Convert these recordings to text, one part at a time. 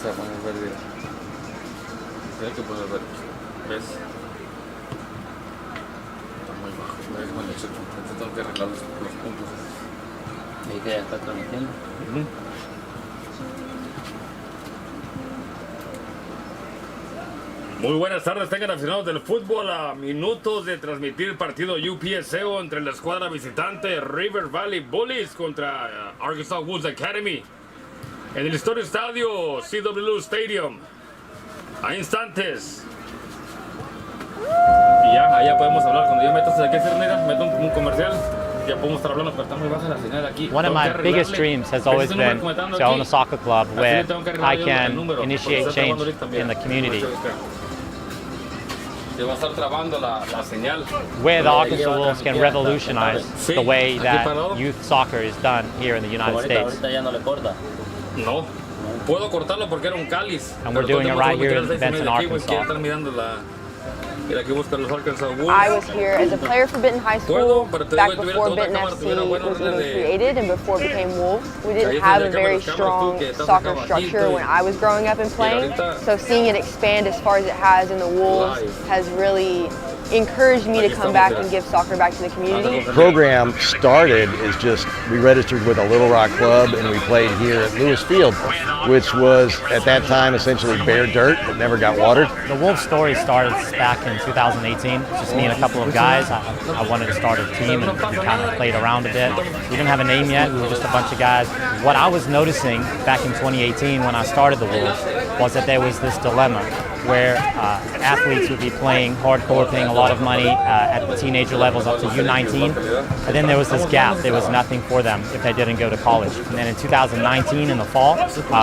se va a poner verde. Hay que poner verde. ¿Ves? Está muy bajo. Déjame le checo. Tengo que arreglar los puntos. Ahí que ya está transmitiendo. Muy buenas tardes, tengan aficionados del fútbol a minutos de transmitir el partido UPSL entre la escuadra visitante River Valley Bullies contra Arkansas Woods Academy en el histórico estadio CW Stadium. A instantes. Y ya, allá podemos hablar. Cuando ya metas aquí, meto un comercial. Ya podemos estar hablando, pero está muy baja la señal aquí. One of my biggest dreams has always been to own a soccer club where I can initiate change in the community. Se va a estar trabando la señal. Where the Arkansas Wolves can revolutionize the way that youth soccer is done here in the United States. Ahorita ya no le corta. No, puedo cortarlo porque era un cáliz. And we're doing it right here in Benton, Arkansas. I was here as a player for Benton High School back before Benton FC was even created and before it became Wolves. We didn't have a very strong soccer structure when I was growing up and playing, so seeing it expand as far as it has in the Wolves has really encouraged me to come back and give soccer back to the community. The program started as just, we registered with a Little Rock club and we played here at Lewis Field, which was at that time essentially bare dirt that never got watered. The Wolves story started back in 2018, just me and a couple of guys. I wanted to start a team and we kind of played around a bit. We didn't have a name yet, we were just a bunch of guys. What I was noticing back in 2018 when I started the Wolves was that there was this dilemma where athletes would be playing hardcore, paying a lot of money at the teenager levels up to U19, and then there was this gap. There was nothing for them if they didn't go to college. And then in 2019, in the fall,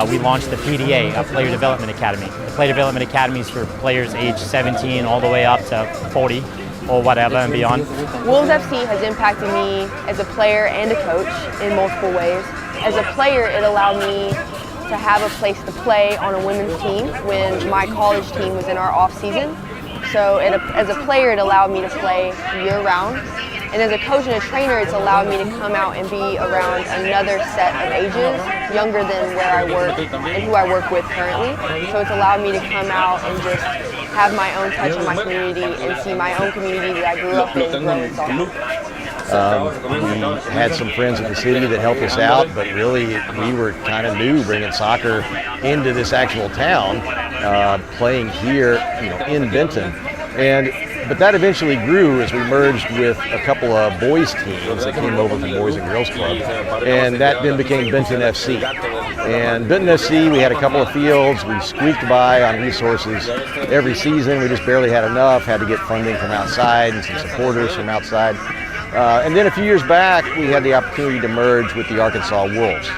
we launched the PDA, a Player Development Academy. The Player Development Academy is for players aged 17 all the way up to 40 or whatever and beyond. Wolves FC has impacted me as a player and a coach in multiple ways. As a player, it allowed me to have a place to play on a women's team when my college team was in our off season. So as a player, it allowed me to play year round. And as a coach and a trainer, it's allowed me to come out and be around another set of ages, younger than where I work and who I work with currently. So it's allowed me to come out and just have my own touch on my community and see my own community that I grew up in grow in soccer. We had some friends in the city that helped us out, but really we were kind of new bringing soccer into this actual town, playing here, in Benton. But that eventually grew as we merged with a couple of boys teams that came over from Boys and Girls Club, and that then became Benton FC. And Benton FC, we had a couple of fields, we squeaked by on resources every season, we just barely had enough, had to get funding from outside and some supporters from outside. And then a few years back, we had the opportunity to merge with the Arkansas Wolves.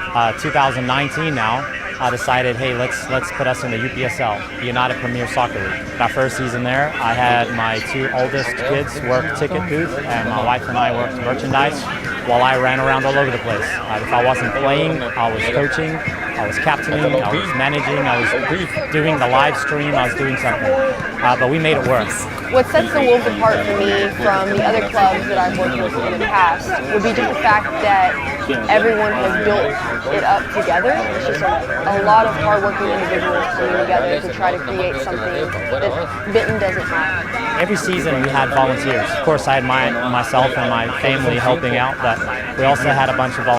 2019 now, I decided, hey, let's put us in the UPSL, the United Premier Soccer League. My first season there, I had my two oldest kids work ticket booth, and my wife and I worked merchandise while I ran around all over the place. If I wasn't playing, I was coaching, I was captaining, I was managing, I was doing the live stream, I was doing something. But we made it work. What sets the Wolves apart for me from the other clubs that I've worked with in the past would be just the fact that everyone has built it up together. It's just a lot of hardworking individuals coming together to try to create something that Benton doesn't have. Every season we had volunteers. Of course, I had myself and my family helping out, but we also had a bunch of volunteers.